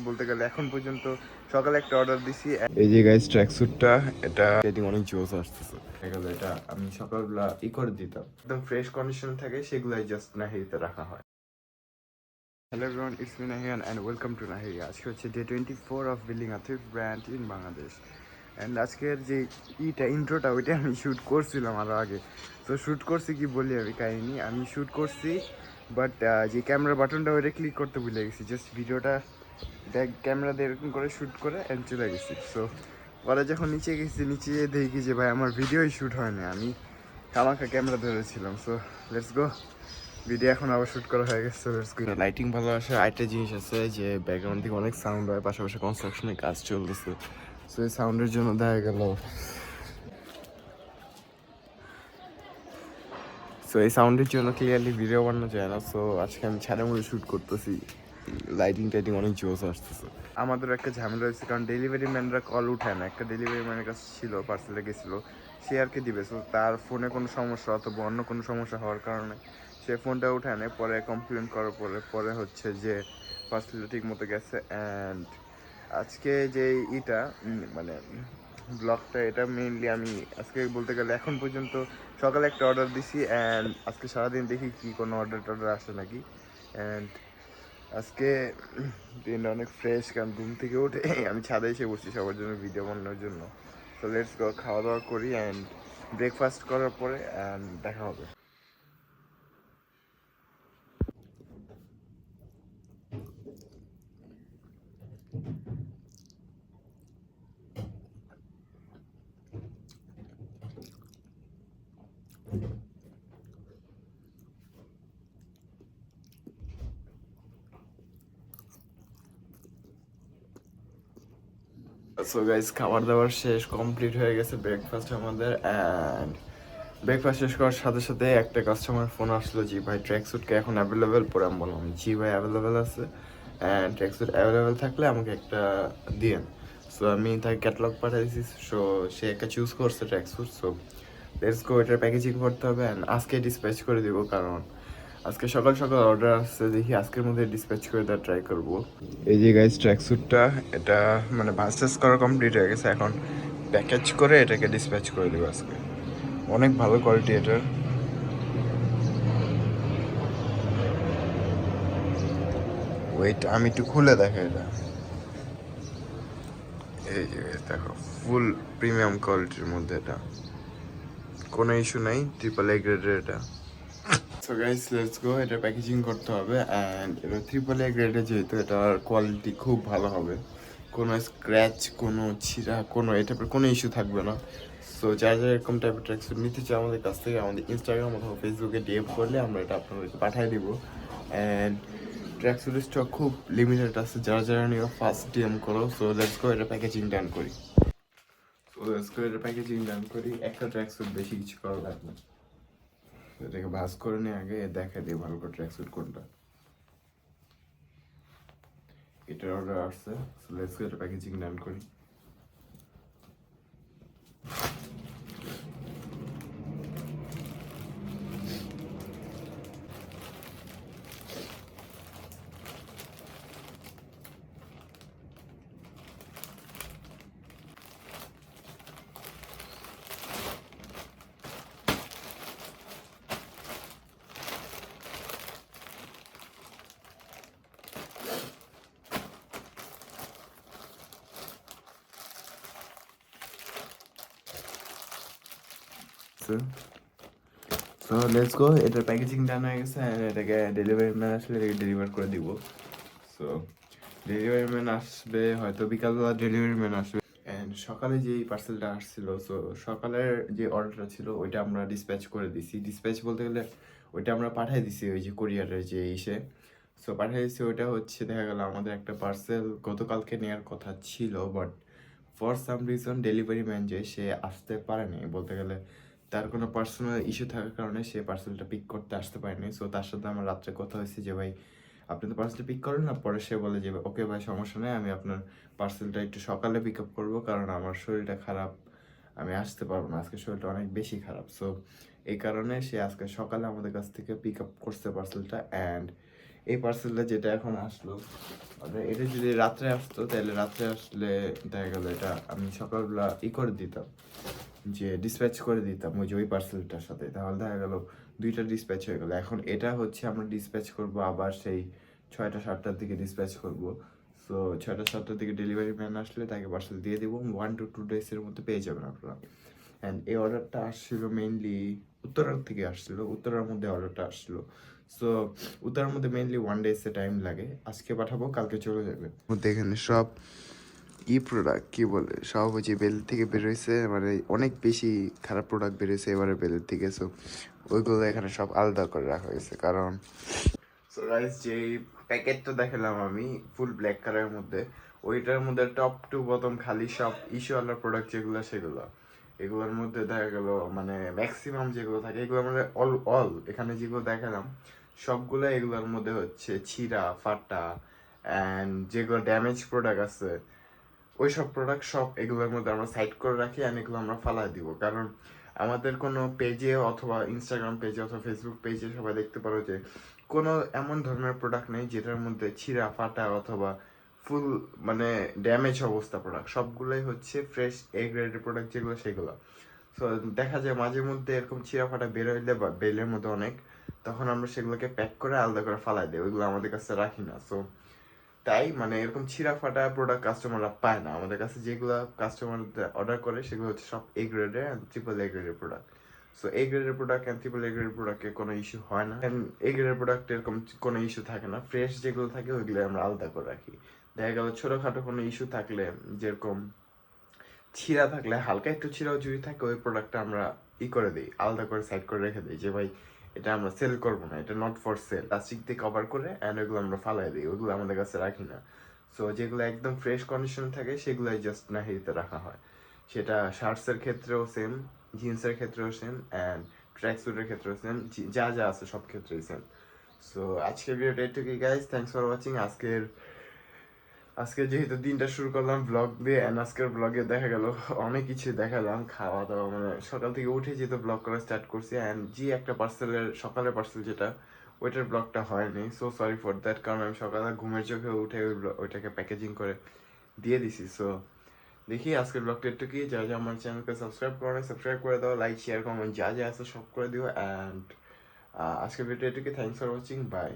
বলতে গেলে এখন পর্যন্ত সকালে একটা অর্ডার দিছি। এই যে গাইস ট্র্যাক স্যুটটা, এটা অনেক জোস আসতেছে। এটা আমি সকালবেলা করে দিতাম, একদম ফ্রেশ কন্ডিশন থাকে, সেগুলাই জাস্ট নাহিরিতে রাখা হয়। Hello everyone, it's me Nahiyan and welcome to Nahiri. আজকে হচ্ছে day 24 of building a thrift brand in Bangladesh. And আজকের যে ইন্ট্রোটা ওইটা আমি শ্যুট করছিলাম আরও আগে। তো শ্যুট করছি কি বলি আমি কাহিনি, আমি শ্যুট করছি বাট যে ক্যামেরা বাটনটা ওইটা ক্লিক করতে ভুলে গেছি। জাস্ট ভিডিওটা ক্যামেরা দিয়ে এরকম করে শ্যুট করে অ্যান্ড চলে গেছি। সো পরে যখন নিচে গেছি, নিচে যেয়ে দেখি যে ভাই আমার ভিডিওই শ্যুট হয় না, আমি খামাখা ক্যামেরা ধরেছিলাম। সো লেটস গো, ভিডিও এখন আবার শ্যুট করা হয়ে গেছে। লাইটিং ভালো আসে, আরেকটা জিনিস আছে যে ব্যাকগ্রাউন্ড থেকে অনেক সাউন্ড হয়, পাশাপাশি কনস্ট্রাকশনের কাজ চলতেছে। সো এই সাউন্ডের জন্য দেখা গেল, সো এই সাউন্ডের জন্য ক্লিয়ারলি ভিডিও বানানো যায় না। সো আজকে আমি ছাদের মধ্যে শ্যুট করতেছি, লাইটিং টাইটিং অনেক জোস আসতেছে। আমাদের একটা ঝামেলা হয়েছে, কারণ ডেলিভারি ম্যানরা কল উঠায় না। একটা ডেলিভারি ম্যানের কাছে ছিল, পার্সেলটা গেছিলো, সে আর কি দিবে। সো তার ফোনে কোনো সমস্যা অথবা অন্য কোনো সমস্যা হওয়ার কারণে সে ফোনটা উঠায় না। পরে কমপ্লেন করার পরে হচ্ছে যে পার্সেলটা ঠিক মতো গেছে। অ্যান্ড আজকে যে মানে ব্লগটা, এটা মেইনলি আমি আজকে বলতে গেলে এখন পর্যন্ত সকালে একটা অর্ডার দিছি। অ্যান্ড আজকে সারাদিন দেখি কি কোনো অর্ডার আসে নাকি। অ্যান্ড আজকে দিনটা অনেক ফ্রেশ, কারণ ঘুম থেকে উঠে আমি ছাদে এসে বসছি সবার জন্য ভিডিও বানানোর জন্য। সো লেটস গো, খাওয়া দাওয়া করি অ্যান্ড ব্রেকফাস্ট করার পরে অ্যান্ড দেখা হবে। সো গাইস, খাবার দাবার শেষ, কমপ্লিট হয়ে গেছে ব্রেকফাস্ট আমাদের। অ্যান্ড ব্রেকফাস্ট শেষ করার সাথে সাথে একটা কাস্টমার ফোন আসলো, জি ভাই ট্র্যাক স্যুটকে এখন অ্যাভেলেবেল? পরে আমি বললাম জি ভাই অ্যাভেলেবেল আছে, অ্যান্ড ট্র্যাক স্যুট অ্যাভেলেবেল থাকলে আমাকে একটা দিন। সো আমি তাকে ক্যাটালগ পাঠিয়ে দিয়েছি। সো সে একটা চুজ করছে track sweet. So let's go, এটার প্যাকেজিং করতে হবে অ্যান্ড আজকে ডিসপ্যাচ করে দিব, কারণ আজকে সকাল সকাল অর্ডার আসছে। দেখি আজকের মধ্যে ডিসপ্যাচ করে দেওয়ার ট্রাই করবো। এই যে গাইস ট্র্যাক স্যুটটা, এটা মানে ভার্সেস করা কমপ্লিট হয়ে গেছে, এখন প্যাকেজ করে এটাকে ডিসপ্যাচ করে দেবো আজকে। অনেক ভালো কোয়ালিটি এটার। ওয়েট, আমি একটু খুলে দেখো এটা। এই যে দেখো, ফুল প্রিমিয়াম কোয়ালিটির মধ্যে এটা, কোনো ইস্যু নাই, ট্রিপল এ গ্রেডের এটা। সো গাইস লেটস গো, এটা প্যাকেজিং করতে হবে। অ্যান্ড এটা ট্রিপল এ গ্রেডের, যেহেতু এটার কোয়ালিটি খুব ভালো হবে, কোনো স্ক্র্যাচ, কোনো ছিঁড়া, কোনো এই টাইপের কোনো ইস্যু থাকবে না। সো যারা যারা এরকম টাইপের ট্র্যাকস্যুট নিতে চাই আমাদের কাছ থেকে, আমাদের ইনস্টাগ্রাম অথবা ফেসবুকে ডিএম করলে আমরা এটা আপনাদেরকে পাঠিয়ে দিব। অ্যান্ড ট্র্যাকস্যুটের স্টক খুব লিমিটেড আছে, যারা যারা নিয়ে ফার্স্ট ডিএম করো। সো লেটস গো, এটা প্যাকেজিং ডান করি। সো লেটস গো, এটা প্যাকেজিং ডান করি। একটা ট্র্যাকস্যুট, বেশি কিছু করা লাগবে না। এটাকে ভাঁজ করে নিয়ে আগে দেখা দিই ভালো করে ট্র্যাকস্যুট কোনটা। এটার অর্ডার আসছে, সো লেটস গো, এটা প্যাকেজিং ডান করি। সো লেটস গো, এটার প্যাকেজিং ডান হয়ে গেছে। এটাকে ডেলিভারি ম্যান আসলে এটাকে ডেলিভার করে দিব। সো ডেলিভারি ম্যান আসবে হয়তো বিকালবেলা, ডেলিভারি ম্যান আসবে। অ্যান্ড সকালে যেই পার্সেলটা আসছিল, সো সকালের যে অর্ডারটা ছিল ওইটা আমরা ডিসপ্যাচ করে দিছি। ডিসপ্যাচ বলতে গেলে ওইটা আমরা পাঠিয়ে দিছি ওই যে কোরিয়ারের যে ইসে। সো পাঠিয়ে দিছি, ওইটা হচ্ছে দেখা গেল আমাদের একটা পার্সেল গতকালকে নেওয়ার কথা ছিল, but for some reason delivery man যে সে আসতে পারেনি, বলতে গেলে তার কোনো পার্সোনাল ইস্যু থাকার কারণে সে পার্সেলটা পিক করতে আসতে পারেনি। সো তার সাথে আমার রাত্রে কথা হয়েছে যে ভাই আপনি তো পার্সেলটা পিক করেন না। পরে সে বলে যে ওকে ভাই সমস্যা নেই, আমি আপনার পার্সেলটা একটু সকালে পিক আপ করবো, কারণ আমার শরীরটা খারাপ, আমি আসতে পারবো না, আজকে শরীরটা অনেক বেশি খারাপ। সো এই কারণে সে আজকে সকালে আমাদের কাছ থেকে পিক আপ করছে পার্সেলটা। অ্যান্ড এই পার্সেলটা যেটা এখন আসলো, মানে এটা যদি রাত্রে আসতো তাহলে রাত্রে আসলে দেখা গেল এটা আমি সকালবেলা করে দিতাম, যে ডিসপ্যাচ করে দিতাম ওই যে ওই পার্সেলটার সাথে, তাহলে দেখা গেল দুইটা ডিসপ্যাচ হয়ে গেল। এখন এটা হচ্ছে আমরা ডিসপ্যাচ করব আবার সেই 6টা 7টার দিকে ডিসপ্যাচ করব। সো 6টা 7টার দিকে ডেলিভারি ম্যান আসলে তাকে পার্সেল দিয়ে দেবো, 1 to 2 ডেজের মধ্যে পেয়ে যাবেন আপনারা। অ্যান্ড এই অর্ডারটা আসছিল মেইনলি উত্তরার থেকে আসছিল, উত্তরার মধ্যে অর্ডারটা আসছিল। সো উত্তরার মধ্যে মেইনলি 1 ডে টাইম লাগে, আজকে পাঠাবো কালকে চলে যাবে। এখানে সব প্রোডাক্ট কি বলে সব ওই যে বেল থেকে বেরোইছে, মানে অনেক বেশি খারাপ প্রোডাক্ট বেরোইছে এবারে বেলের থেকে। সো ওইগুলো এখানে সব আলাদা করে রাখা হয়েছে, কারণ সো গাইস যে প্যাকেটটা দেখালাম আমি ফুল ব্ল্যাক কালারের মধ্যে, ওইটার মধ্যে টপ টু বটম খালি সব ইস্যুওয়ালা প্রোডাক্ট যেগুলো সেগুলো, এগুলোর মধ্যে দেখা গেল মানে ম্যাক্সিমাম যেগুলো থাকে এগুলো মানে অল এখানে যেগুলো দেখালাম সবগুলো এগুলোর মধ্যে হচ্ছে ছিঁড়া ফাটা, অ্যান্ড যেগুলো ড্যামেজ প্রোডাক্ট আছে ওই সব প্রোডাক্ট সব এগুলোর মধ্যে আমরা সাইড করে রাখি, আর এগুলো আমরা ফালাই দিব। কারণ আমাদের কোনো পেজে অথবা ইনস্টাগ্রাম পেজে অথবা ফেসবুক পেজে সবাই দেখতে পারো যে কোনো এমন ধরনের প্রোডাক্ট নেই যেটার মধ্যে ছিঁড়া ফাটা অথবা ফুল মানে ড্যামেজ অবস্থা প্রোডাক্ট, সবগুলোই হচ্ছে ফ্রেশ এ গ্রেডের প্রোডাক্ট যেগুলো সেগুলো। সো দেখা যায় মাঝে মধ্যে এরকম ছিঁড়া ফাটা বের হইলে বা বেলের মধ্যে অনেক, তখন আমরা সেগুলোকে প্যাক করে আলাদা করে ফালাই দিই, ওইগুলো আমাদের কাছে রাখি না। সো তাই মানে এরকম ছিঁড়া ফাটা প্রোডাক্ট কাস্টমাররা পায় না আমাদের কাছে, যেগুলো কাস্টমার অর্ডার করে সেগুলো হচ্ছে সব এ গ্রেডের অ্যান্ড ট্রিপল এ গ্রেডের প্রোডাক্ট। সো এ গ্রেডের প্রোডাক্ট অ্যান্ড ট্রিপল এ গ্রেডের প্রোডাক্টে কোনো ইস্যু হয় না, অ্যান্ড এ গ্রেডের প্রোডাক্টে এরকম কোনো ইস্যু থাকে না। ফ্রেশ যেগুলো থাকে ওইগুলো আমরা আলাদা করে রাখি। দেখা গেল ছোটোখাটো কোনো ইস্যু থাকলে, যেরকম ছিঁড়া থাকলে হালকা একটু ছিঁড়াও যদি থাকে ওই প্রোডাক্টটা আমরা করে দিই, আলাদা করে সাইড করে রেখে দিই যে ভাই এটা আমরা সেল করবো না, এটা নট ফর সেল, প্লাস্টিক দিয়ে কভার করে অ্যান্ড ওইগুলো আমরা ফালাই দিই, ওইগুলো আমাদের কাছে রাখি না। সো যেগুলো একদম ফ্রেশ কন্ডিশন থাকে সেগুলোই জাস্ট নাহিতে রাখা হয়, সেটা শার্টসের ক্ষেত্রেও সেম, জিন্সের ক্ষেত্রেও সেম, অ্যান্ড ট্র্যাক স্যুটের ক্ষেত্রেও সেম, যা যা আছে সব ক্ষেত্রেই সেম। সো আজকের ভিডিওটা এটুকুই গাইজ, থ্যাংকস ফর ওয়াচিং। আজকে যেহেতু দিনটা শুরু করলাম ব্লগ দিয়ে, অ্যান্ড আজকের ব্লগে দেখা গেল অনেক কিছু দেখালাম, খাওয়া দাওয়া মানে সকাল থেকে উঠে যেহেতু ব্লগ করা স্টার্ট করছি, অ্যান্ড একটা পার্সেলের সকালের পার্সেল যেটা ওইটার ব্লগটা হয়নি, সো সরি ফর দ্যাট, কারণ আমি সকালে ঘুমের চোখে উঠে ওইটাকে প্যাকেজিং করে দিয়ে দিছি। সো দেখি আজকের ব্লগটা একটু কি, যা যা আমার চ্যানেলকে সাবস্ক্রাইব করে সাবস্ক্রাইব করে দাও, লাইক শেয়ার কমেন্ট যা যা আছে সব করে দিও, অ্যান্ড আজকের ভিডিও এটুকু, থ্যাংকস ফর ওয়াচিং, বাই।